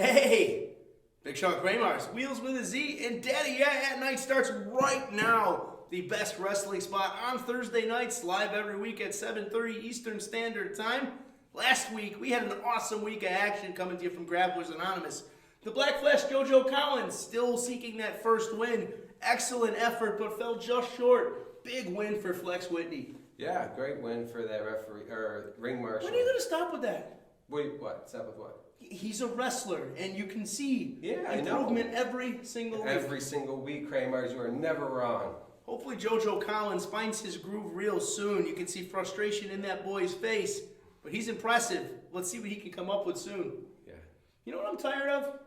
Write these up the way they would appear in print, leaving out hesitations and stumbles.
Hey, Big Shaun Kramarz, Wheelz with a Z, and Daddy Yeah Nite starts right now. The best wrestling spot on Thursday nights, live every week at 7:30 Eastern Standard Time. Last week, we had an awesome week of action coming to you from Grapplers Anonymous. The Black Flash JoJo Collins still seeking that first win. Excellent effort, but fell just short. Big win for Flex Whitney. Yeah, great win for that referee or ring marshal. When are you going to stop with that? Wait, what? Stop with what? He's a wrestler, and you can see I improvement know. every single week. Every single week, Kramarz, you are never wrong. Hopefully JoJo Collins finds his groove real soon. You can see frustration in that boy's face, but he's impressive. Let's see what he can come up with soon. Yeah. You know what I'm tired of?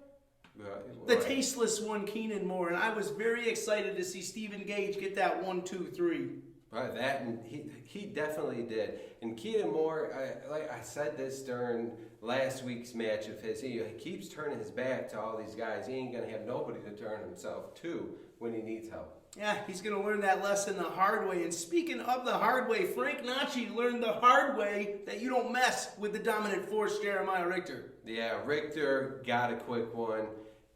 The tasteless one, Keenan more, and I was very excited to see Stephen Gage get that 1, 2, 3. Right, that and he definitely did. And Keenan Moore, I said this during last week's match of his. He keeps turning his back to all these guys. He ain't gonna have nobody to turn himself to when he needs help. Yeah, he's gonna learn that lesson the hard way. And speaking of the hard way, Frank Nachi learned the hard way that you don't mess with the dominant force, Jeremiah Richter. Yeah, Richter got a quick one.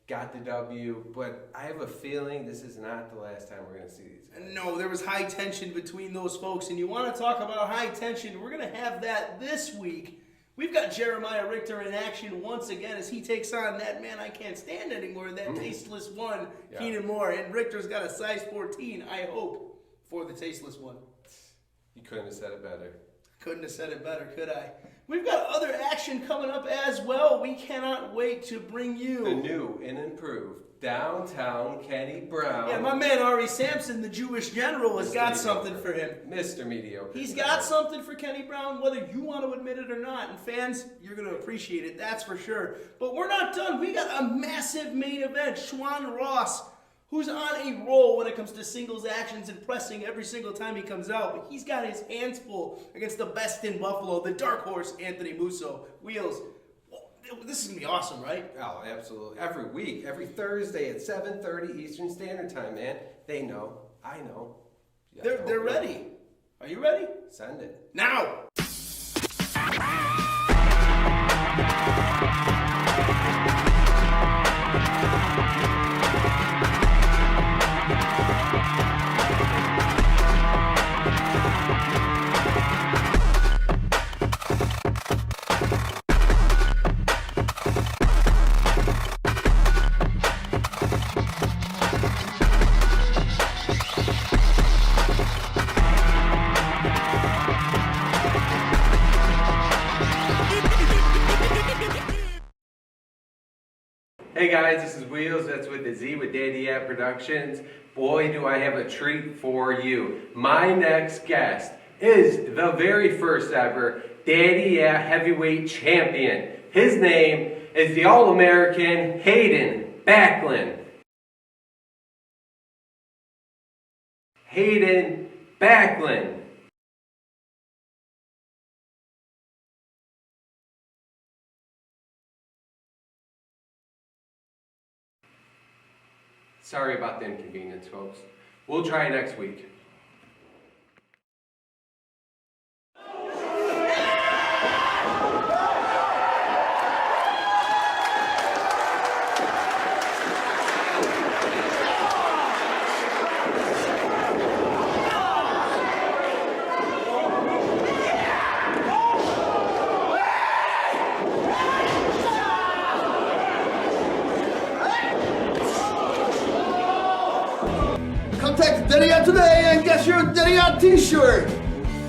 Got the W, but I have a feeling this is not the last time we're going to see these guys. No, there was high tension between those folks, and you want to talk about high tension, we're going to have that this week. We've got Jeremiah Richter in action once again as he takes on that man I can't stand anymore, that tasteless one, Keenan Moore, and Richter's got a size 14, I hope, for the tasteless one. You couldn't have said it better. Couldn't have said it better, could I? We've got other action coming up as well. We cannot wait to bring you the new and improved Downtown Kenny Brown. Yeah, my man Ari Samson, the Jewish general, has got something for him. Mr. Mediocre. He's got something for Kenny Brown, whether you want to admit it or not. And fans, you're going to appreciate it, that's for sure. But we're not done. We got a massive main event. Schwan Ross, who's on a roll when it comes to singles actions and pressing every single time he comes out. But he's got his hands full against the best in Buffalo, the dark horse, Anthony Musso. Wheelz, this is going to be awesome, right? Oh, absolutely. Every week, every Thursday at 7:30 Eastern Standard Time, man. They know. I know. They're ready. Are you ready? Send it. Now! Hey guys, this is Wheelz, that's with the Z with Daddy Yeah Productions. Boy, do I have a treat for you. My next guest is the very first ever Daddy Yeah Heavyweight Champion. His name is the All-American Hayden Backlund. Hayden Backlund. Sorry about the inconvenience, folks. We'll try next week. Contact Daddy Yeah today and get your Daddy Yeah t-shirt.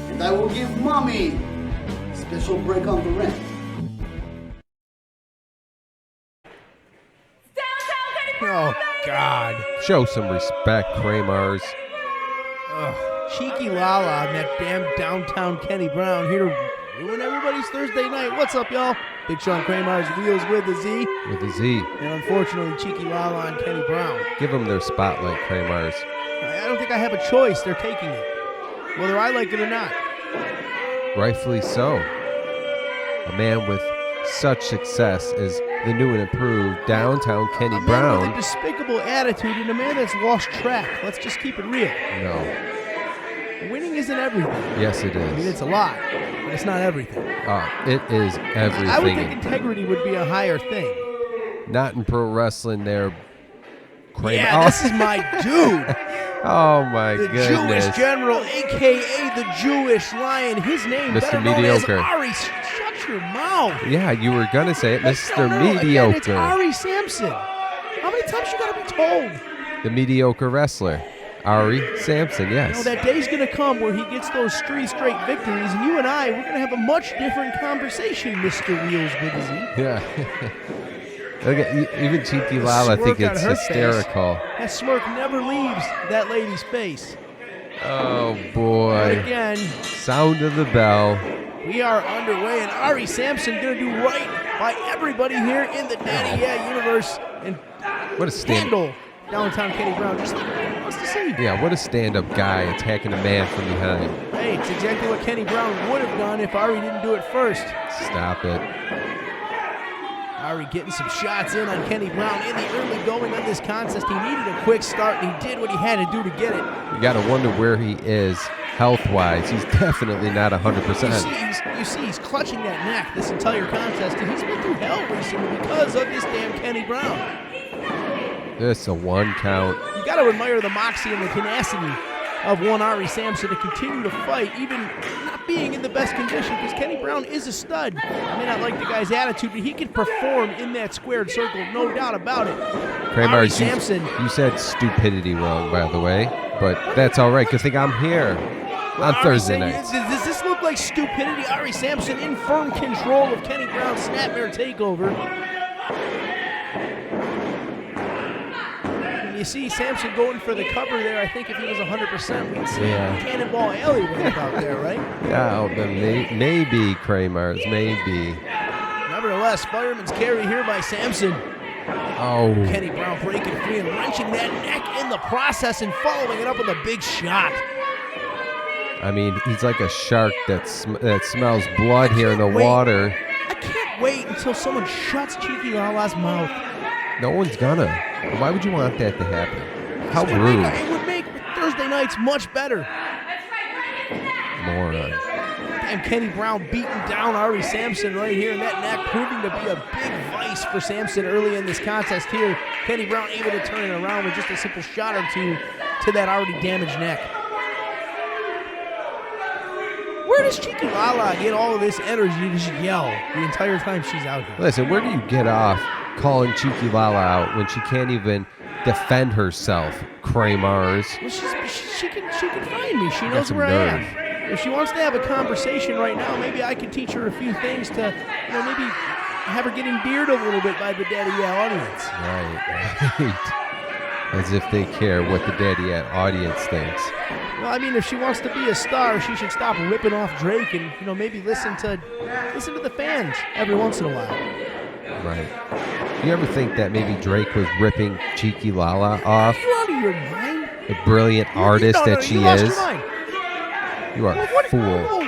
And I will give mommy a special break on the rent. Oh, God. Show some respect, Kramarz. Cheeky Lala and that damn downtown Kenny Brown here to ruin everybody's Thursday night. What's up, y'all? Big Shaun Kramarz, Wheelz with a Z. With a Z. And unfortunately, Cheeky Lala and Kenny Brown. Give them their spotlight, Kramarz. I don't think I have a choice. They're taking it, whether I like it or not. Rightfully so. A man with such success as the new and improved downtown Kenny Brown. Man with a despicable attitude and a man that's lost track. Let's just keep it real. No. Winning isn't everything. Yes, it is. I mean, it's a lot, but it's not everything. It is everything. I would think integrity would be a higher thing. not in pro wrestling there. Kramer. Yeah, this is my dude. Oh my The goodness. Jewish General, a.k.a. the Jewish Lion. His name, Mr. better known Mediocre. as Ari. Shut your mouth. Yeah, you were gonna say it, Mr. No, again, Mediocre. it's Ari Samson. How many times you gotta be told? The mediocre wrestler. Ari Samson, You know, yes. that day's going to come where he gets those 3 straight victories, and you and I, we're going to have a much different conversation, Mr. Wheels with a Z. Yeah. Look at even Cheeky Lala, I think smirk on it's her hysterical. That smirk never leaves that lady's face. Oh But boy. again, Sound of the bell. we are underway, and Ari Samson going to do right by everybody here in the Daddy Yeah universe and What a stand handle downtown Kenny Brown just like he wants to see. Yeah, what a stand-up guy attacking a man from behind. Hey, it's exactly what Kenny Brown would have done if Ari didn't do it first. Stop it. Ari getting some shots in on Kenny Brown in the early going of this contest. He needed a quick start, and he did what he had to do to get it. You got to wonder where he is health-wise. He's definitely not 100%. You see, he's clutching that neck this entire contest, and he's been through hell recently because of this damn Kenny Brown. This is a 1 count. You got to admire the moxie and the tenacity of one Ari Samson to continue to fight, even not being in the best condition, because Kenny Brown is a stud. I may not like the guy's attitude, but he can perform in that squared circle, no doubt about it. Kramer, Ari Samson. you said stupidity wrong, by the way, but that's all right. Good thing I'm here on Thursday nights. Does this look like stupidity? Ari Samson in firm control of Kenny Brown's snapmare takeover. You see Samson going for the cover there. I think if he was 100%, we'd see Cannonball Alley ramp out there, right? Yeah, maybe Kramer's, maybe. Nevertheless, fireman's carry here by Samson. Oh, Kenny Brown breaking free and wrenching that neck in the process and following it up with a big shot. I mean, he's like a shark that smells blood here in the water. I can't wait until someone shuts Cheeky Lala's mouth. No one's gonna. Why would you want that to happen? How It would make Thursday nights much better. Moron. And Kenny Brown beating down Ari Samson right here in that neck, proving to be a big vice for Samson early in this contest here. Kenny Brown able to turn it around with just a simple shot or two to that already damaged neck. Where does Cheeky Lala get all of this energy to just yell the entire time she's out here? Listen, where do you get off calling Cheeky Lala out when she can't even defend herself, Kramarz? Well, she can find me. She got knows some where nerve. I am. If she wants to have a conversation right now, maybe I can teach her a few things to, maybe have her get endeared a little bit by the Daddy Yeah audience. Right. As if they care what the Daddy Yeah audience thinks. Well, I mean, if she wants to be a star, she should stop ripping off Drake and, maybe listen to the fans every once in a while. Right. You ever think that maybe Drake was ripping Cheeky Lala off? Are you out of your mind? The brilliant artist that she you lost is. your mind. You are a fool.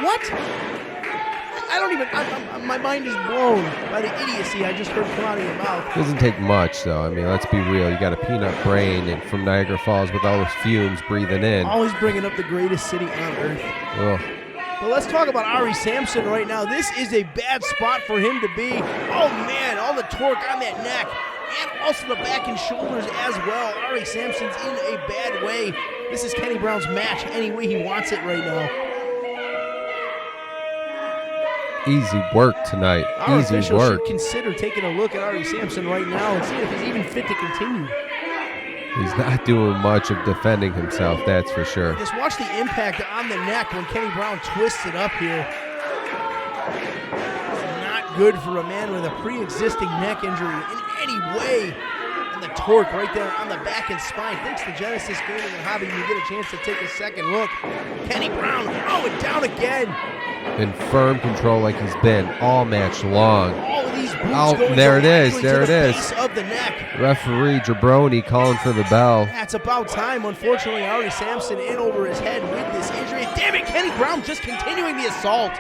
What? I don't even. My mind is blown by the idiocy I just heard come out of your mouth. It doesn't take much, though. I mean, let's be real. You got a peanut brain and from Niagara Falls with all those fumes breathing in. Always bringing up the greatest city on earth. Ugh. But let's talk about Ari Samson right now. This is a bad spot for him to be. Oh, man, all the torque on that neck. And also the back and shoulders as well. Ari Samson's in a bad way. This is Kenny Brown's match any way he wants it right now. Easy work tonight. Our Easy officials work. should consider taking a look at Ari Samson right now and see if he's even fit to continue. He's not doing much of defending himself, that's for sure. Just watch the impact on the neck when Kenny Brown twists it up here. It's not good for a man with a pre-existing neck injury in any way. And the torque right there on the back and spine. Thanks to Genesis Gaming and Hobby, you get a chance to take a second look. Kenny Brown, and down again. In firm control like he's been all match long. All of these boots There going it directly is. There to it the is. base of the neck. Referee Jabroni calling for the bell. That's about time. Unfortunately, Ari Samson in over his head with this injury. Damn it, Kenny Brown just continuing the assault.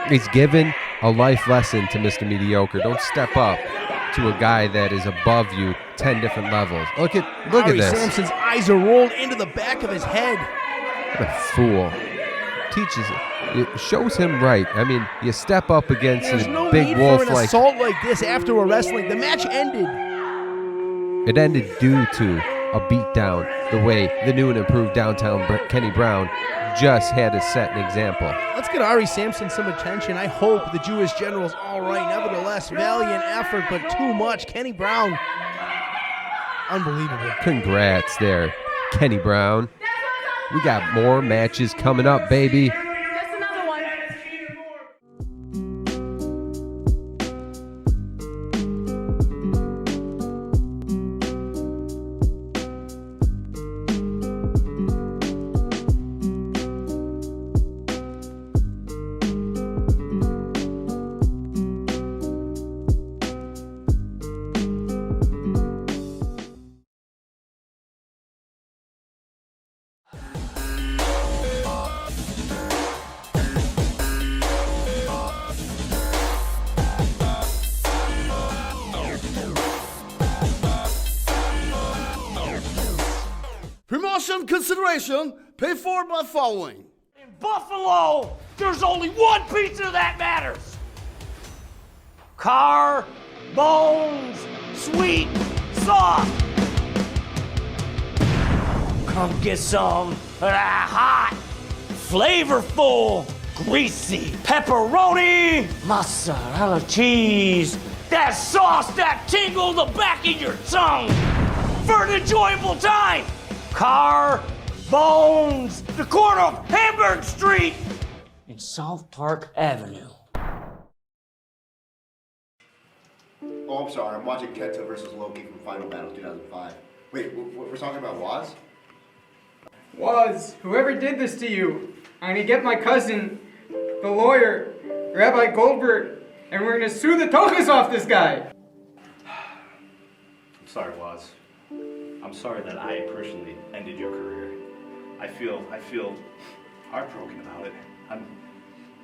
He's given a life lesson to Mr. Mediocre. Don't step up to a guy that is above you 10 different levels. Look at Ari this. Samson's eyes are rolled into the back of his head. What a fool. It shows him right. I mean, you step up against There's a no big need wolf for an like assault like this after a wrestling. The match ended. It ended due to a beatdown, the way the new and improved downtown Kenny Brown just had to set an example. Let's get Ari Samson some attention. I hope the Jewish General's all right. Nevertheless, valiant effort, but too much. Kenny Brown, unbelievable. Congrats there, Kenny Brown. We got more matches coming up, baby. Just another one. Promotion consideration paid for by following. In Buffalo, there's only one pizza that matters. Car, bones, sweet, soft. Come get some of that hot, flavorful, greasy pepperoni, mozzarella cheese, that sauce that tingles the back of your tongue for an enjoyable time. Car, Bones, the corner of Hamburg Street and South Park Avenue. Oh, I'm sorry. I'm watching Kenta versus Loki from Final Battle 2005. Wait, we're talking about Waz? Waz, whoever did this to you, I'm gonna get my cousin, the lawyer, Rabbi Goldberg, and we're gonna sue the togas off this guy. I'm sorry, Waz. I'm sorry that I personally ended your career. I feel heartbroken about it. I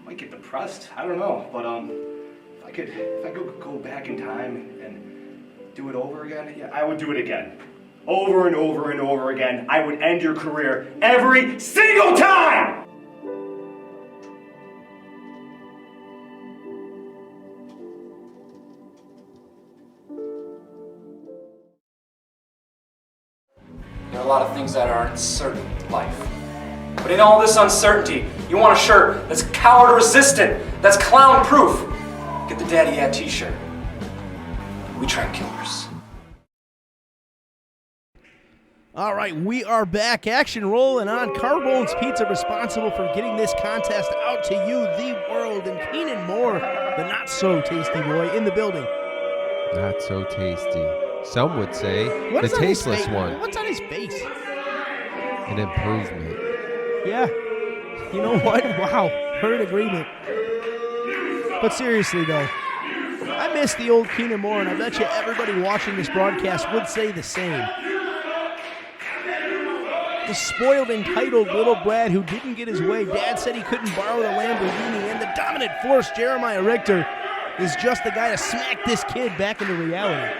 might get depressed. I don't know, but if I could go back in time and do it over again, yeah, I would do it again. Over and over and over again. I would end your career every single time! There are a lot of things that are uncertain in life. But in all this uncertainty, you want a shirt that's coward resistant, that's clown proof. Get the Daddy Yeah t-shirt. We train killers. All right, we are back. Action rolling on. Carbone's Pizza responsible for getting this contest out to you, the world. And Keenan Moore, the not-so-tasty boy, in the building. Not so tasty. Some would say What the is on his tasteless face? one. What's on his face? An improvement. Yeah. You know what? Wow. We're in agreement. But seriously, though, I miss the old Keenan Moore, and I bet you everybody watching this broadcast would say the same. The spoiled, entitled little Brad who didn't get his way. Dad said he couldn't borrow the Lamborghini, and the dominant force, Jeremiah Richter, is just the guy to smack this kid back into reality.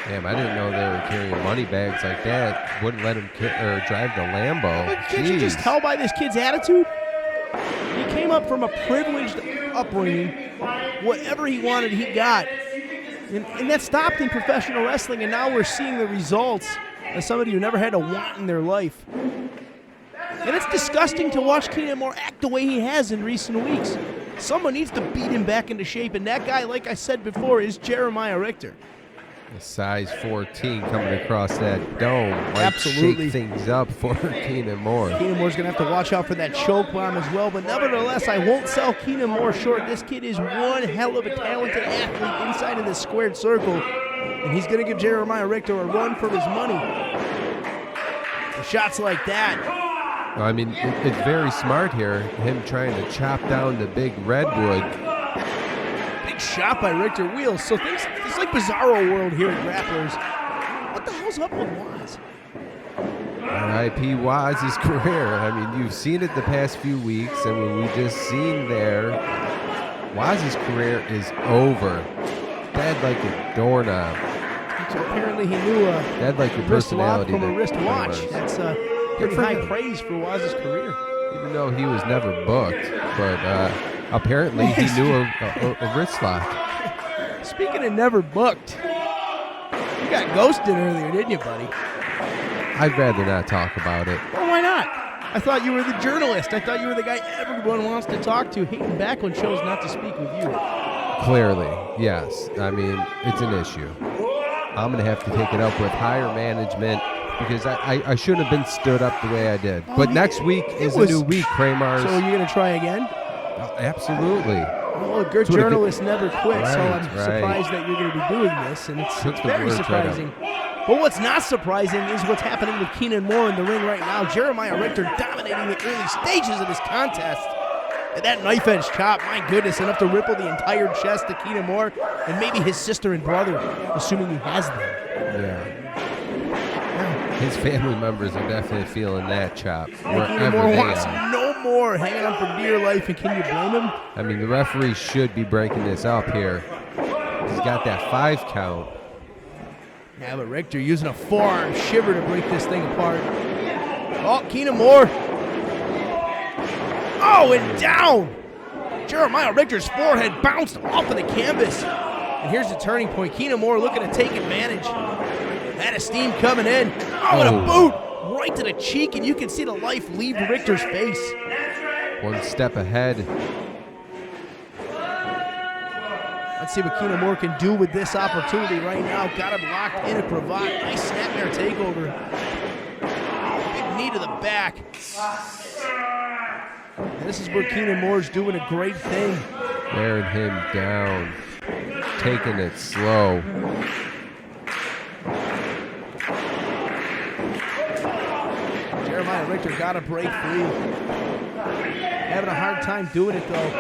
Damn, I didn't know they were carrying money bags like that. Wouldn't let him drive the Lambo. But can't you just tell by this kid's attitude? He came up from a privileged upbringing. Whatever he wanted, he got. And that stopped in professional wrestling, and now we're seeing the results as somebody who never had a want in their life. And it's disgusting to watch Keenan Moore act the way he has in recent weeks. Someone needs to beat him back into shape, and that guy, like I said before, is Jeremiah Richter. The size 14 coming across that dome might Absolutely. shake things up for Keenan Moore. Keenan Moore's going to have to watch out for that choke bomb as well, but nevertheless, I won't sell Keenan Moore short. This kid is one hell of a talented athlete inside of this squared circle, and he's going to give Jeremiah Richter a run for his money. The shots like that. I mean, it's very smart here, him trying to chop down the big redwood. Big shot by Richter. Wheelz. So things, it's like Bizarro World here at Grapplers. What the hell's up with Waz? R.I.P. Waz's career. I mean, you've seen it the past few weeks, and what we just seen there, Waz's career is over. Dead like a doorknob. So apparently he knew Dead like your wrist lock personality. from a that wristwatch. was. That's pretty for high him. praise for Waz's career. Even though he was never booked, but apparently he knew a wrist lock. Speaking of never booked, You got ghosted earlier, didn't you, buddy? I'd rather not talk about it. Well, why not? I thought you were the journalist. I thought you were the guy everyone wants to talk to. Hayden Backlund chose not to speak with you. Clearly, yes. I mean, it's an issue. I'm going to have to take it up with higher management because I shouldn't have been stood up the way I did. But next week is a new week, Kramarz. So you're going to try again? Absolutely. Well, a good journalist never quits, so I'm Right. surprised that you're going to be doing this, and it's very words right surprising. But what's not surprising is what's happening with Keenan Moore in the ring right now. Jeremiah Richter dominating the early stages of this contest. And that knife edge chop, my goodness, enough to ripple the entire chest to Keenan Moore and maybe his sister and brother, assuming he has them. Yeah. His family members are definitely feeling that chop. Keenan Wherever Moore they wants are. no more, hanging on for dear life, and can you blame him? I mean, the referee should be breaking this up here. He's got that 5 count. Yeah, but Richter using a forearm shiver to break this thing apart. Oh, Keenan Moore. Oh, and down. Jeremiah Richter's forehead bounced off of the canvas. And here's the turning point. Keenan Moore looking to take advantage. That esteem coming in. Oh, and a boot right to the cheek, and you can see the life leave Richter's face. One step ahead. Let's see what Keenan Moore can do with this opportunity right now. Got him locked in a cravat. Nice snapmare takeover. Big knee to the back. And this is where Keenan Moore's doing a great thing. Wearing him down. Taking it slow. Jeremiah Richter got to break free. Having a hard time doing it, though.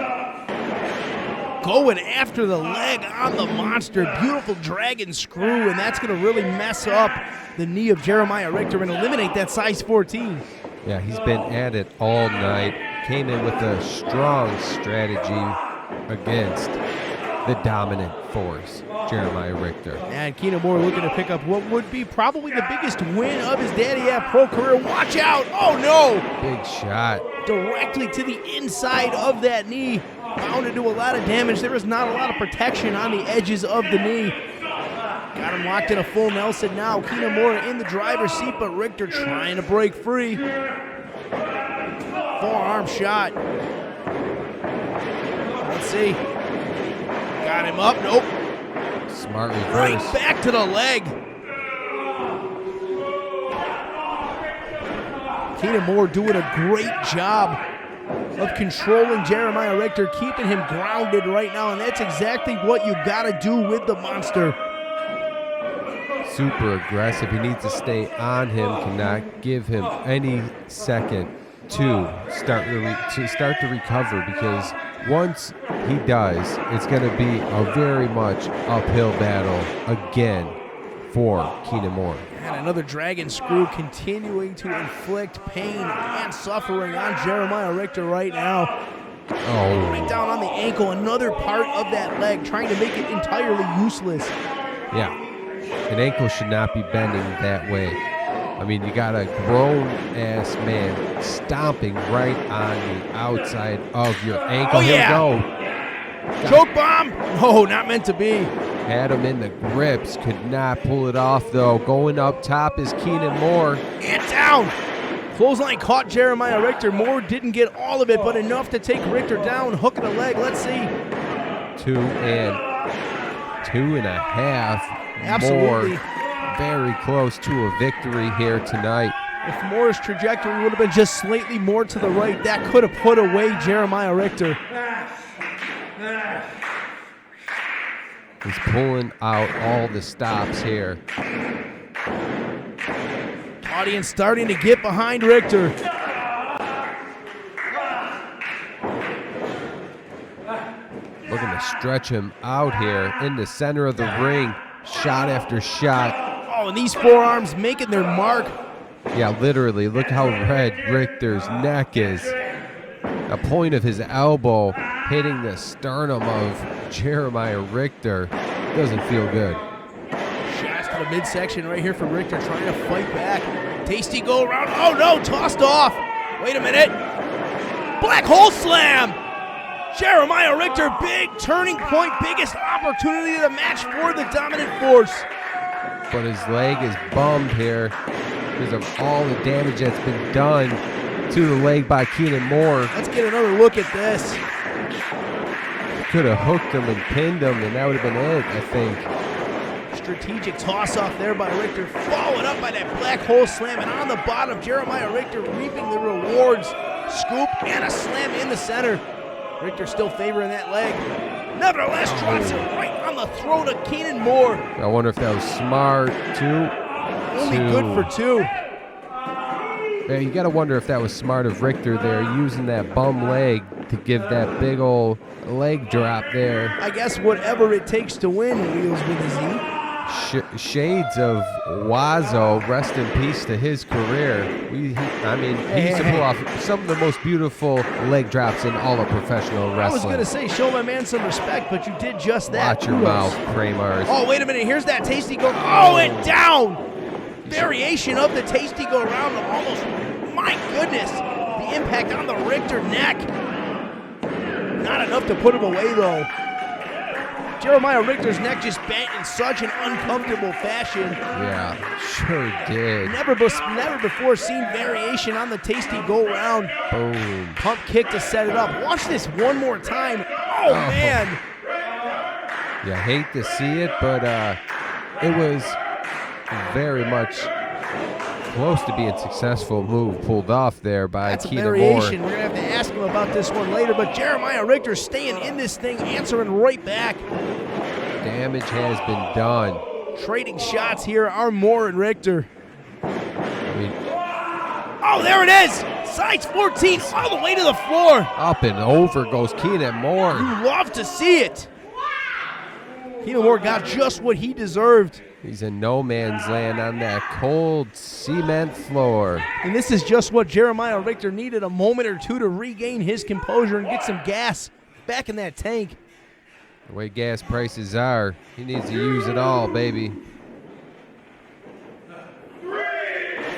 Going after the leg on the monster. Beautiful dragon screw, and that's going to really mess up the knee of Jeremiah Richter and eliminate that size 14. Yeah, he's been at it all night. Came in with a strong strategy against the dominant force, Jeremiah Richter. And Keenan Moore looking to pick up what would be probably the biggest win of his Daddy Yeah pro career. Watch out! Oh no! Big shot. Directly to the inside of that knee. Bound to do a lot of damage. There is not a lot of protection on the edges of the knee. Got him locked in a full Nelson now. Keenan Moore in the driver's seat, but Richter trying to break free. Forearm shot. Let's see. Got him up. Nope. Smart reverse. Right back to the leg. Keenan Moore doing a great job of controlling Jeremiah Richter, keeping him grounded right now, and that's exactly what you got to do with the monster. Super aggressive. He needs to stay on him, cannot give him any second to start to recover, because once he does, it's going to be a very much uphill battle again for Keenan Moore. And another dragon screw continuing to inflict pain and suffering on Jeremiah Richter right now. Oh. Right down on the ankle, another part of that leg, trying to make it entirely useless. Yeah. An ankle should not be bending that way. I mean, you got a grown-ass man stomping right on the outside of your ankle. Oh, yeah. Here we go. Choke bomb? No, not meant to be. Had him in the grips. Could not pull it off, though. Going up top is Keenan Moore. And down. Clothesline caught Jeremiah Richter. Moore didn't get all of it, but enough to take Richter down. Hook in the leg. Let's see. 2.5. Absolutely. Moore very close to a victory here tonight. If Moore's trajectory would have been just slightly more to the right, that could have put away Jeremiah Richter. He's pulling out all the stops here. Audience starting to get behind Richter. Looking to stretch him out here in the center of the ring. Shot after shot. Oh, and these forearms making their mark. Yeah, literally. Look how red Richter's neck is. A point of his elbow hitting the sternum of Jeremiah Richter. Doesn't feel good. Shots to the midsection right here for Richter, trying to fight back. Tasty go around. Oh no, tossed off. Wait a minute. Black hole slam. Jeremiah Richter, big turning point, biggest opportunity of the match for the dominant force. but his leg is bummed here because of all the damage that's been done to the leg by Keenan Moore. Let's get another look at this. Could have hooked him and pinned him, and that would have been it, I think. Strategic toss-off there by Richter, followed up by that black hole slam, and on the bottom, Jeremiah Richter reaping the rewards. Scoop and a slam in the center. Richter still favoring that leg. Nevertheless, drops it right on the throat of Keenan Moore. I wonder if that was smart, too. Only good for two. Yeah, you got to wonder if that was smart of Richter there, using that bum leg to give that big old leg drop there. I guess whatever it takes to win, Wheelz with a Z. Shades of Wazo, rest in peace to his career. He used to pull off some of the most beautiful leg drops in all of professional wrestling. I was going to say, show my man some respect, but you did just that. Watch your mouth, Kramarz. Oh, wait a minute. Here's that tasty go. Oh, and down. Variation of the tasty go around. Almost, my goodness. The impact on the Richter neck. Not enough to put him away, though. Jeremiah Richter's neck just bent in such an uncomfortable fashion. Yeah, sure did. Never before seen variation on the tasty go round. Boom. Pump kick to set it up. Watch this one more time. Oh, man. You hate to see it, but it was very much close to being successful move pulled off there by Keenan Moore. Variation. We're going to have to ask him about this one later, but Jeremiah Richter staying in this thing, answering right back. Damage has been done. Trading shots here are Moore and Richter. Oh, there it is! Sides 14 all the way to the floor. Up and over goes Keenan Moore. You love to see it. Keenan Moore got just what he deserved. He's in no man's land on that cold cement floor. And this is just what Jeremiah Richter needed, a moment or two to regain his composure and get some gas back in that tank. The way gas prices are, he needs to use it all, baby.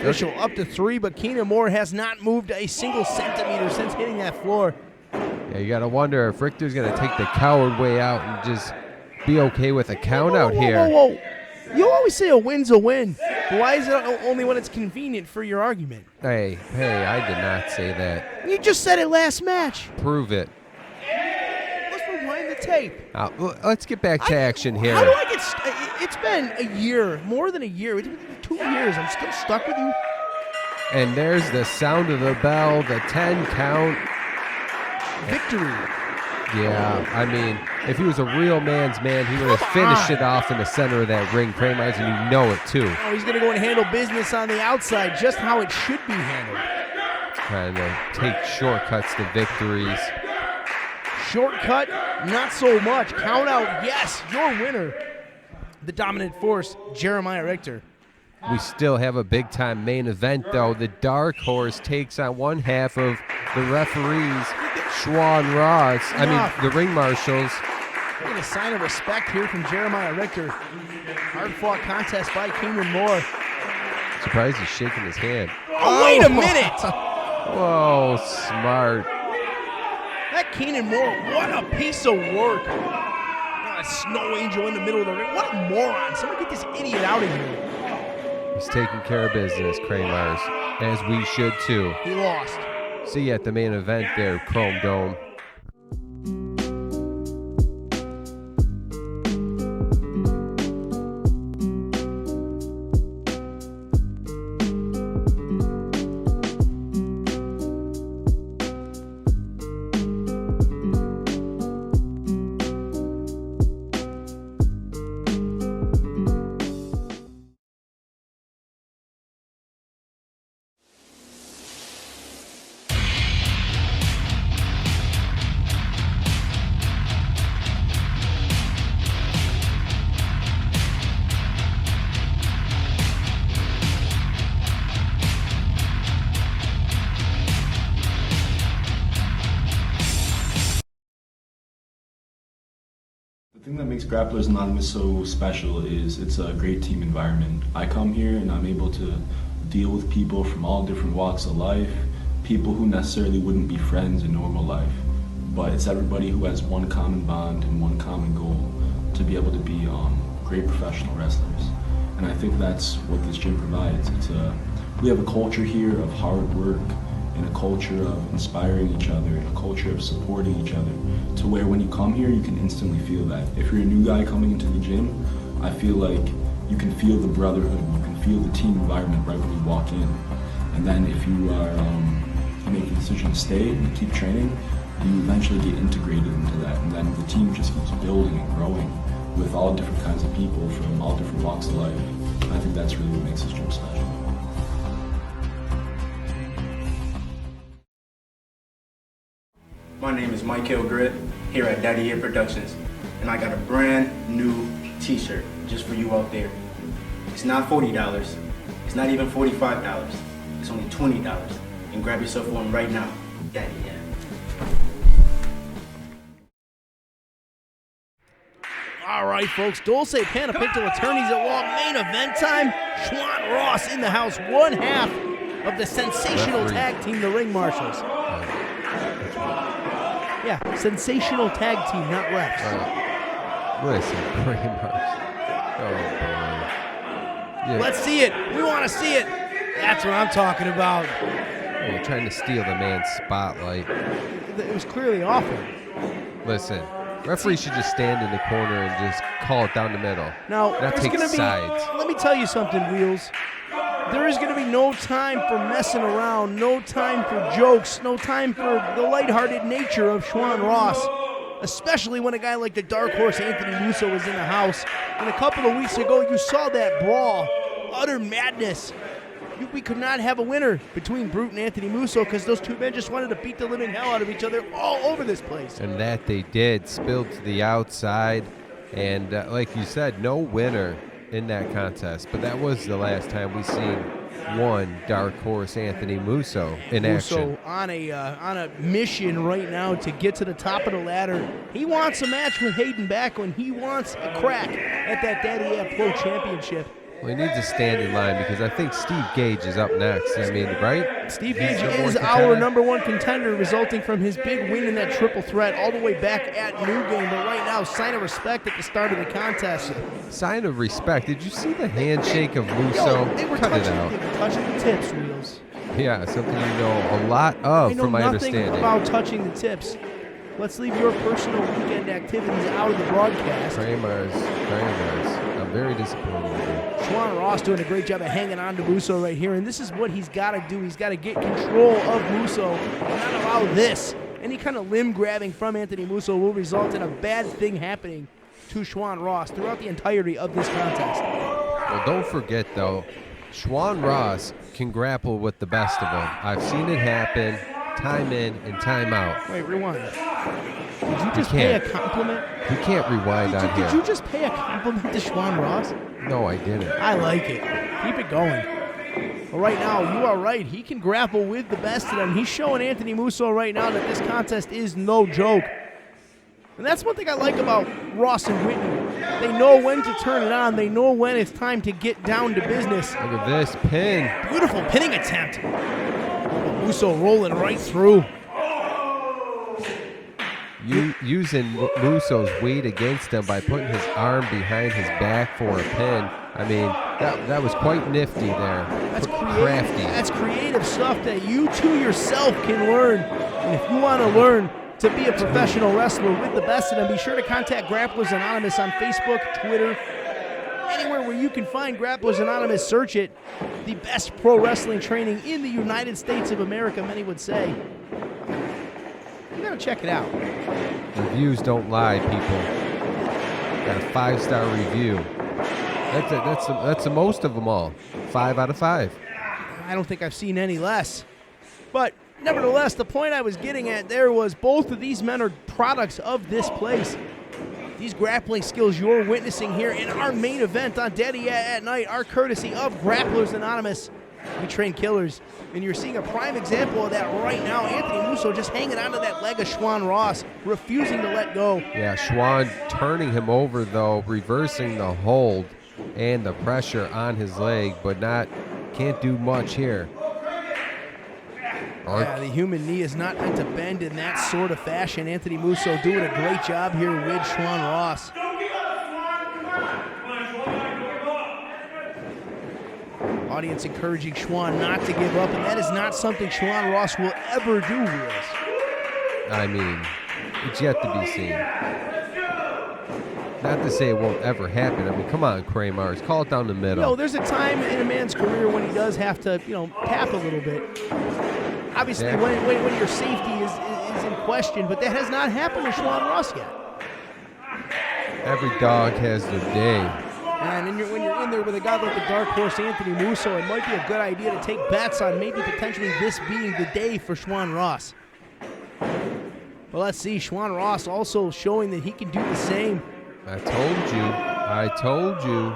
Official up to 3, but Keenan Moore has not moved a single centimeter since hitting that floor. Yeah, you got to wonder if Richter's going to take the coward way out and just be okay with a count out here. Whoa. You always say a win's a win. But why is it only when it's convenient for your argument? Hey, I did not say that. You just said it last match. Prove it. Let's rewind the tape. Let's get back to action here. How do I get it's been a year, more than a year. It's been 2 years. I'm still stuck with you. And there's the sound of the bell, the 10 count. Victory. Yeah, I mean, if he was a real man's man, he would have finished it off in the center of that ring, Kramarz, and you know it too. Oh, he's going to go and handle business on the outside, just how it should be handled. Trying to take shortcuts to victories. Shortcut, not so much. Count out, yes, your winner. The dominant force, Jeremiah Richter. We still have a big-time main event, though. The Dark Horse takes on one half of the referees, Schwan Ross. The ring marshals. Get a sign of respect here from Jeremiah Richter. Hard-fought contest by Keenan Moore. Surprised he's shaking his hand. Oh, wait a minute! Whoa, smart. That Keenan Moore, what a piece of work. A snow angel in the middle of the ring. What a moron. Someone get this idiot out of here. He's taking care of business, Kramarz, as we should too. He lost. See you at the main event there, Chrome Dome. The thing that makes Grapplers Anonymous so special is it's a great team environment. I come here and I'm able to deal with people from all different walks of life, people who necessarily wouldn't be friends in normal life, but it's everybody who has one common bond and one common goal, to be able to be great professional wrestlers. And I think that's what this gym provides. We have a culture here of hard work and a culture of inspiring each other and a culture of supporting each other, to where when you come here, you can instantly feel that. If you're a new guy coming into the gym, I feel like you can feel the brotherhood, you can feel the team environment right when you walk in. And then if you are make the decision to stay and keep training, you eventually get integrated into that, and then the team just keeps building and growing with all different kinds of people from all different walks of life. And I think that's really what makes this gym special. My name is Michael Grit here at Daddy Yeah Productions, and I got a brand new t-shirt just for you out there. It's not $40, it's not even $45, it's only $20, and grab yourself one right now. Daddy Yeah. All right, folks. Dolce, Panepinto, attorneys at law, main event time. Schwan Ross in the house, one half of the sensational tag team, the Ring Marshals. Yeah, sensational tag team, not refs. Listen, Kramarz. Oh, boy. Yeah. Let's see it. We want to see it. That's what I'm talking about. You're trying to steal the man's spotlight. It was clearly awful. Listen, referee should just stand in the corner and just call it down the middle. Now, not there's take gonna be, sides. let me tell you something, Wheels. There is going to be no time for messing around, no time for jokes, no time for the lighthearted nature of Schwan Ross, especially when a guy like the Dark Horse Anthony Musso was in the house. And a couple of weeks ago, you saw that brawl, utter madness. We could not have a winner between Brute and Anthony Musso because those two men just wanted to beat the living hell out of each other all over this place. And that they did, spilled to the outside. And like you said, no winner in that contest, but that was the last time we seen one Dark Horse Anthony Musso in action. Musso on a mission right now to get to the top of the ladder. He wants a match with Hayden Backlund. He wants a crack at that Daddy Yeah Pro Championship. Well, he needs to stand in line because I think Steve Gage is up next. I mean, right? Steve Gage is our #1 contender, resulting from his big win in that triple threat all the way back at Newgame. But right now, sign of respect at the start of the contest. Sign of respect. Did you see the handshake of Musso? They were Cut touching, it out. They were touching the tips, Wheels. Yeah, something you know a lot of, from my understanding. I know nothing about touching the tips. Let's leave your personal weekend activities out of the broadcast. Kramarz. I'm very disappointed with you. Schwan Ross doing a great job of hanging on to Musso right here, and this is what he's got to do. He's got to get control of Musso and not allow this. Any kind of limb grabbing from Anthony Musso will result in a bad thing happening to Schwan Ross throughout the entirety of this contest. Well, don't forget, though, Schwan Ross can grapple with the best of them. I've seen it happen time in and time out. Wait, rewind. Did you just pay a compliment? You can't rewind on here. Did you just pay a compliment to Schwan Ross? No, I didn't. I like it. Keep it going. Well, right now, you are right. He can grapple with the best of them. He's showing Anthony Musso right now that this contest is no joke. And that's one thing I like about Ross and Whitney. They know when to turn it on. They know when it's time to get down to business. Look at this pin. Beautiful pinning attempt. Musso rolling right through. Using Musso's weight against him by putting his arm behind his back for a pin. I mean, that was quite nifty there. That's crafty. That's creative stuff that you too yourself can learn. And if you want to learn to be a professional wrestler with the best of them, be sure to contact Grapplers Anonymous on Facebook, Twitter, anywhere where you can find Grapplers Anonymous. Search it. The best pro wrestling training in the United States of America, many would say. You gotta check it out. Reviews don't lie, people. Got a 5-star review. That's the most of them all. 5 out of 5. I don't think I've seen any less. But nevertheless, the point I was getting at there was both of these men are products of this place. These grappling skills you're witnessing here in our main event on Daddy Yeah Nite are courtesy of Grapplers Anonymous. We train killers, and you're seeing a prime example of that right now. Anthony Musso just hanging onto that leg of Schwan Ross, refusing to let go. Yeah, Schwan turning him over, though, reversing the hold and the pressure on his leg, but can't do much here. Yeah, the human knee is not meant to bend in that sort of fashion. Anthony Musso doing a great job here with Schwan Ross. Audience encouraging Schwan not to give up, and that is not something Schwan Ross will ever do, Wheels. I mean, it's yet to be seen. Not to say it won't ever happen. I mean, come on, Kramarz, call it down the middle. No, there's a time in a man's career when he does have to, tap a little bit. Obviously, Yeah. when your safety is in question, but that has not happened to Schwan Ross yet. Every dog has their day. And when you're in there with a guy like the Dark Horse Anthony Musso, it might be a good idea to take bets on maybe potentially this being the day for Schwan Ross. But let's see, Schwan Ross also showing that he can do the same. I told you.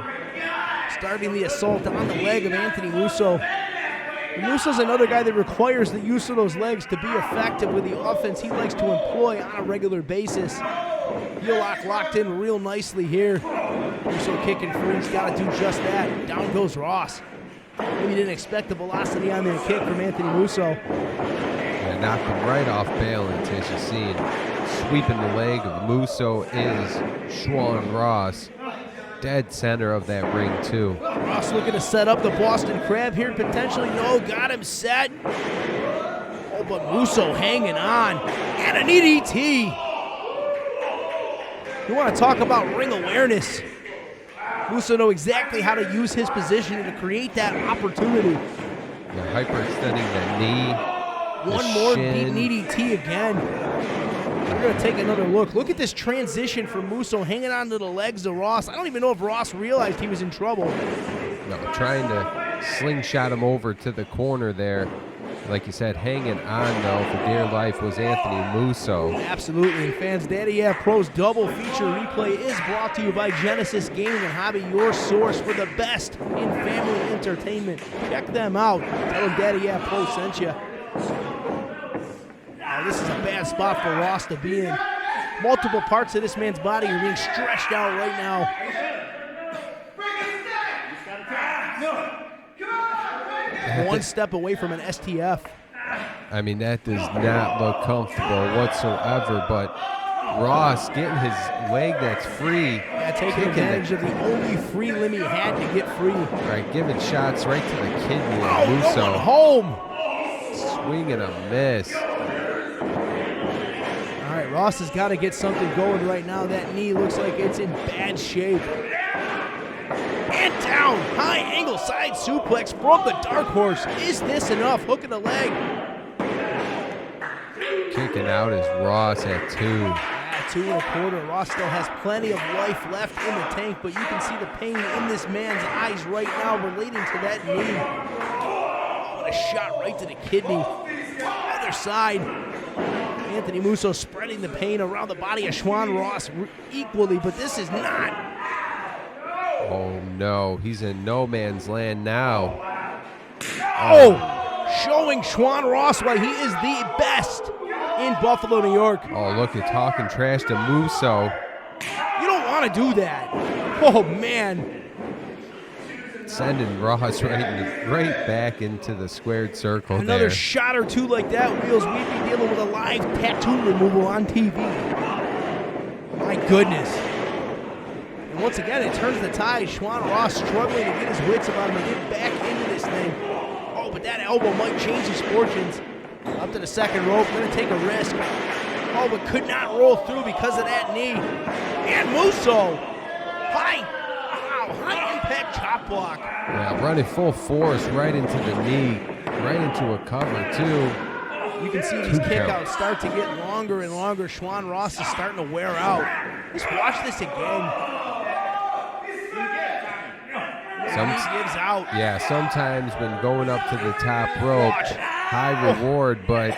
Starting the assault on the leg of Anthony Musso. And Musso's another guy that requires the use of those legs to be effective with the offense he likes to employ on a regular basis. Heel lock locked in real nicely here. Musso kicking free, he's got to do just that. Down goes Ross. Maybe didn't expect the velocity on their kick from Anthony Musso. Yeah, knocked him right off balance, as you've seen. Sweeping the leg of Musso is Schwan Ross. Dead center of that ring, too. Ross looking to set up the Boston Crab here, potentially. No, got him set. Oh, but Musso hanging on. And an EDT. You want to talk about ring awareness. Musso know exactly how to use his position to create that opportunity. Yeah, hyperextending the knee. One more beaten EDT again. We're going to take another look. Look at this transition from Musso hanging onto the legs of Ross. I don't even know if Ross realized he was in trouble. No, trying to slingshot him over to the corner there. Like you said, hanging on, though, for dear life was Anthony Musso. Absolutely. And fans, Daddy Yeah Pro's double feature replay is brought to you by Genesis Gaming and Hobby, your source for the best in family entertainment. Check them out. Tell them Daddy Yeah Pro sent you. Oh, this is a bad spot for Ross to be in. Multiple parts of this man's body are being stretched out right now. One step away from an STF. I mean, that does not look comfortable whatsoever, but Ross getting his leg that's free. Yeah, taking advantage of the only free limb he had to get free. All right, giving shots right to the kidney of Oh, Musso. going home. Swing and a miss. All right, Ross has got to get something going right now. That knee looks like it's in bad shape. And down, high angle side suplex from the Dark Horse. Is this enough? Hook in the leg. Kicking out is Ross at 2. Yeah, 2 1/4. Ross still has plenty of life left in the tank, but you can see the pain in this man's eyes right now relating to that knee. Oh, and a shot right to the kidney. Other side. Anthony Musso spreading the pain around the body of Schwan Ross equally, but this is not. Oh no, he's in no man's land now. Oh, showing Schwan Ross why he is the best in Buffalo, New York. Oh, look at talking trash to Musso. You don't want to do that. Oh, man. Sending Ross right back into the squared circle. Another there. shot or two like that, Wheels, we'd be dealing with a live tattoo removal on TV. My goodness. And once again, it turns the tide. Schwan Ross struggling to get his wits about him and get back into this thing. Oh, but that elbow might change his fortunes. Up to the second rope, going to take a risk. Oh, but could not roll through because of that knee. And Musso. High impact chop block. Yeah, running full force right into the knee, right into a cover, too. You can see these kickouts start to get longer and longer. Schwan Ross is starting to wear out. Just watch this again. He gives out. Yeah, sometimes when going up to the top rope, high reward, but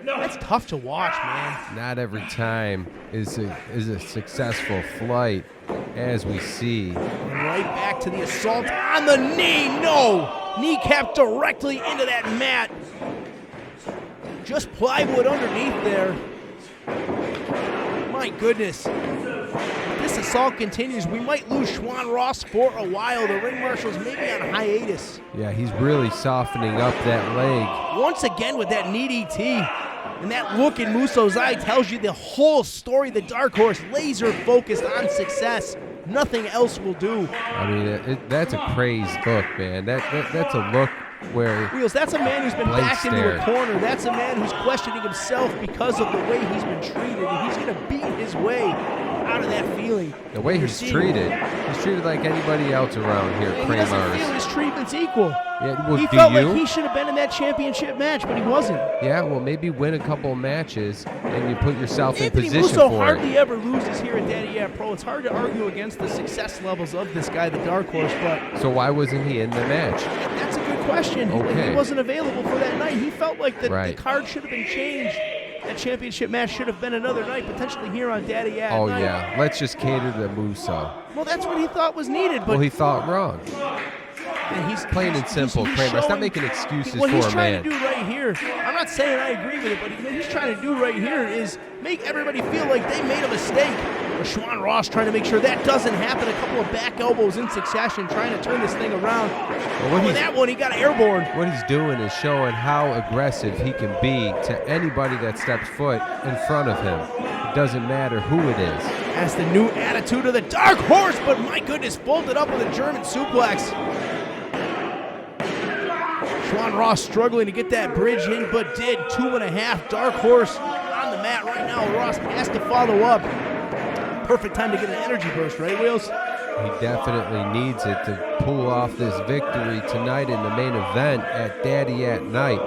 that's tough to watch, man. Not every time is a successful flight, as we see. And right back to the assault on the knee. No! Kneecap directly into that mat. Just plywood underneath there. My goodness. If this assault continues, we might lose Schwan Ross for a while. The ring marshals may be on hiatus. Yeah, he's really softening up that leg. Once again with that knee DT. And that look in Musso's eye tells you the whole story. The Dark Horse laser focused on success. Nothing else will do. I mean, that's a crazed look, man. That's a look where Wheels, that's a man who's been backed into a corner. That's a man who's questioning himself because of the way he's been treated, and he's going to beat his way out of that feeling. The way he's treated like anybody else around here. He doesn't feel his treatment's equal. Yeah, well, he felt like he should have been in that championship match, but he wasn't. Yeah, well, maybe win a couple of matches and you put yourself in Anthony position Musso for hardly it. ever loses here at Daddy Yeah Pro. It's hard to argue against the success levels of this guy, the Dark Horse, but So why wasn't he in the match? that's a good question. Okay. He wasn't available for that night. He felt like the Right. card should have been changed. That championship match should have been another night, potentially here on Daddy Yeah Oh, Nite. yeah. Let's just cater to Musso. Well, that's what he thought was needed, but Well, he thought wrong. and he's Plain and simple, he's Kramer. Stop showing- making excuses what for he's a trying man. to do right here, I'm not saying I agree with it, but what he's trying to do right here is make everybody feel like they made a mistake. Or Schwan Ross trying to make sure that doesn't happen. A couple of back elbows in succession, trying to turn this thing around. Well, With that one, he got airborne. What he's doing is showing how aggressive he can be to anybody that steps foot in front of him. It doesn't matter who it is. That's the new attitude of the Dark Horse, but my goodness, folded up with a German suplex. Schwan Ross struggling to get that bridge in, but did 2.5. Dark Horse on the mat right now. Ross has to follow up. Perfect time to get an energy burst, right, Wheels? He definitely needs it to pull off this victory tonight in the main event at Daddy Yeah Nite.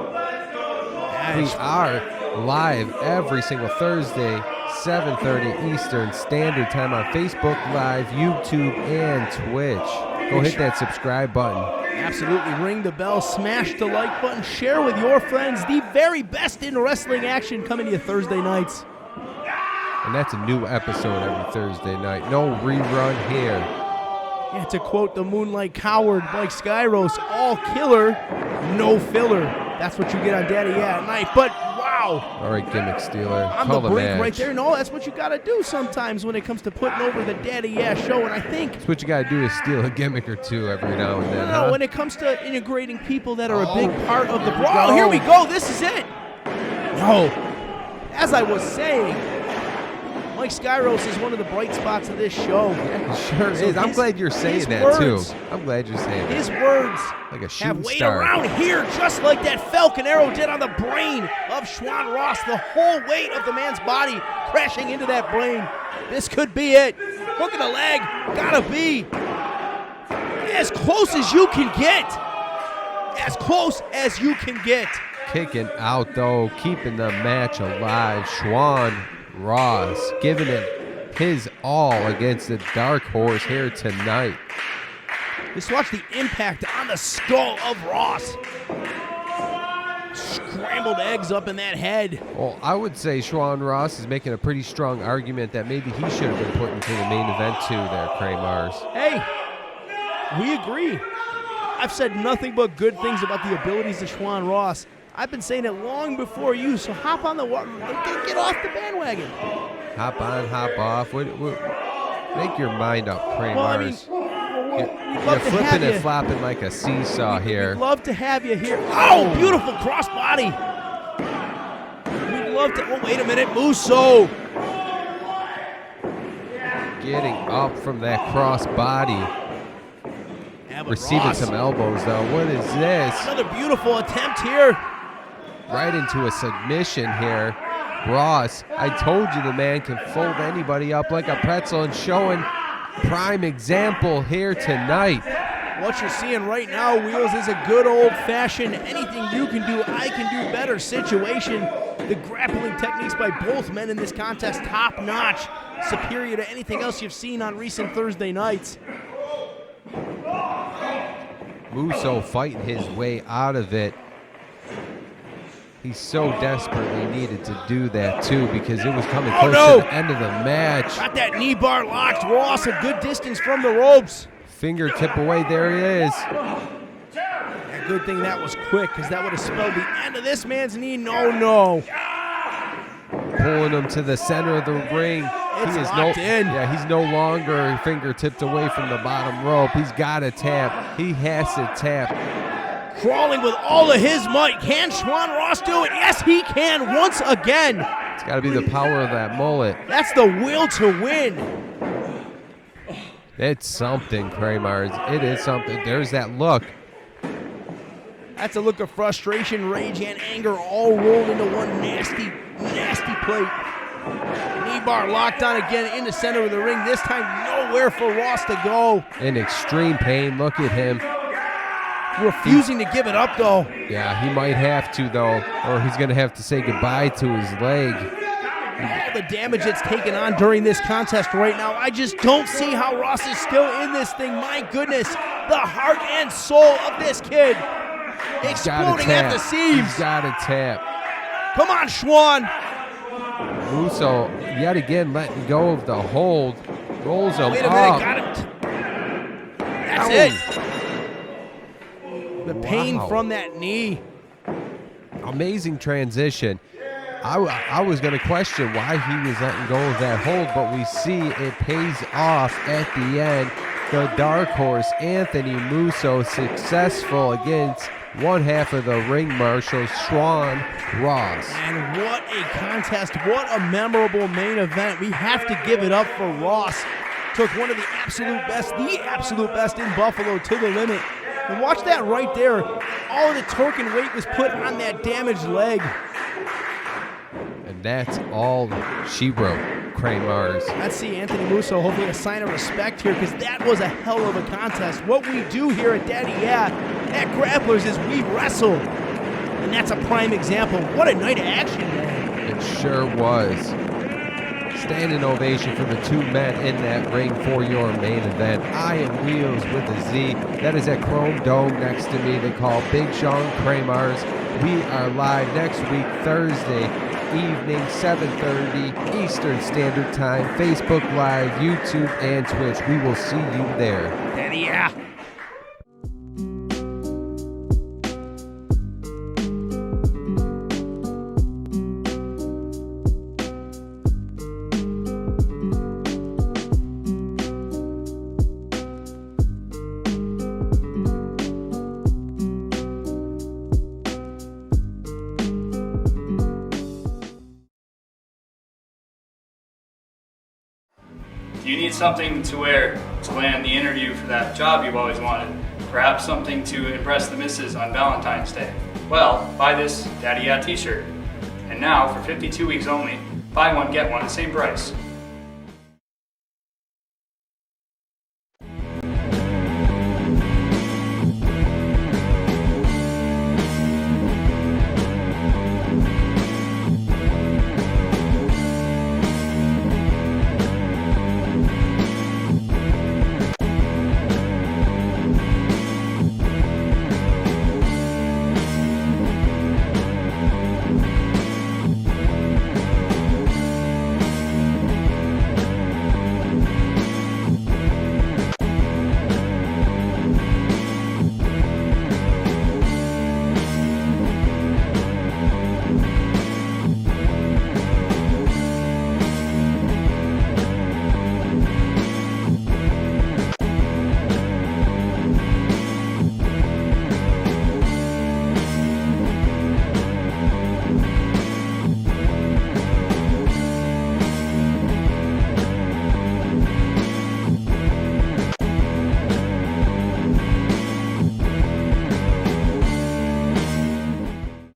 We are live every single Thursday, 7:30 Eastern Standard Time on Facebook Live, YouTube, and Twitch. Go hit that subscribe button. Absolutely. Ring the bell, smash the like button, share with your friends the very best in wrestling action coming to you Thursday nights. And that's a new episode every Thursday night. No rerun here. Yeah, to quote the Moonlight Coward, Mike Skyros, all killer, no filler. That's what you get on Daddy Yeah Nite. But wow. All right, Gimmick Stealer. On Call the the brink match. right there. No, that's what you got to do sometimes when it comes to putting over the Daddy Yeah show. And I think That's what you got to do is steal a gimmick or two every now and then, huh? when it comes to integrating people that are a big Oh, part of the here we brawl. go. Here we go. This is it. No. As I was saying, Mike Skyros is one of the bright spots of this show. Yeah, he sure So is. I'm his- glad you're saying his that, words- too. I'm glad you're saying that. His words Like a have shooting weight star. around here, just like that Falcon arrow did on the brain of Schwan Ross. The whole weight of the man's body crashing into that brain. This could be it. Hook of the leg, gotta be as close as you can get. As close as you can get. Kicking out, though, keeping the match alive. Schwan Ross giving it his all against the Dark Horse here tonight. Just watch the impact on the skull of Ross. Scrambled eggs up in that head. Well, I would say Schwan Ross is making a pretty strong argument that maybe he should have been put into the main event too there, Kramarz. Hey, we agree. I've said nothing but good things about the abilities of Schwan Ross. I've been saying it long before you, so hop on the get off the bandwagon. Hop on, hop off. Make your mind up, Kramarz. Well, I mean, You're we'd love to have flipping you. and flopping like a seesaw here. We'd love to have you here. Oh, beautiful crossbody. We'd love to. Oh, wait a minute, Musso. Getting up from that cross body. but Receiving Ross. some elbows, though. What is this? Another beautiful attempt here. Right into a submission here. Ross, I told you the man can fold anybody up like a pretzel, and showing prime example here tonight. What you're seeing right now, Wheels, is a good old-fashioned anything you can do, I can do better situation. The grappling techniques by both men in this contest, top-notch, superior to anything else you've seen on recent Thursday nights. Musso fighting his way out of it. He so desperately needed to do that, too, because it was coming close to the end of the match. Got that knee bar locked. Ross a good distance from the ropes. Fingertip away, there he is. Yeah, good thing that was quick, because that would have spelled the end of this man's knee. No. Pulling him to the center of the ring. It's locked in. Yeah, he's no longer fingertipped away from the bottom rope. He's got to tap. He has to tap. Crawling with all of his might. Can Schwan Ross do it? Yes, he can once again. It's got to be the power of that mullet. That's the will to win. It's something, Kramarz. It is something. There's that look. That's a look of frustration, rage, and anger all rolled into one nasty, nasty plate. Knee bar locked on again in the center of the ring. This time nowhere for Ross to go. In extreme pain. Look at him. Refusing to give it up, though. Yeah, he might have to, though, or he's going to have to say goodbye to his leg. All the damage it's taken on during this contest right now, I just don't see how Ross is still in this thing. My goodness, the heart and soul of this kid exploding at the seams. He's got to tap. Come on, Schwan. Musso, yet again, letting go of the hold. Rolls him Wait a minute, got him. That's it. The pain from that knee. Amazing transition. I was going to question why he was letting go of that hold, but we see it pays off at the end. The dark horse, Anthony Musso, successful against one half of the ring marshal, Schwan Ross. And what a contest. What a memorable main event. We have to give it up for Ross. Took one of the absolute best in Buffalo to the limit. And watch that right there. All of the torque and weight was put on that damaged leg. And that's all she wrote, Kramarz. Let's see Anthony Musso, hopefully a sign of respect here, because that was a hell of a contest. What we do here at Daddy Yeah at Grapplers is we wrestle. And that's a prime example. What a night of action, man. It sure was. Standing ovation for the two men in that ring for your main event. I am Wheelz with a Z. That is at Chrome Dome next to me. They call Big Shaun Kramarz. We are live next week, Thursday evening, 7:30 Eastern Standard Time. Facebook Live, YouTube, and Twitch. We will see you there. Daddy Yeah. You need something to wear to land the interview for that job you've always wanted. Perhaps something to impress the missus on Valentine's Day. Well, buy this Daddy Yeah t-shirt. And now, for 52 weeks only, buy one, get one at the same price.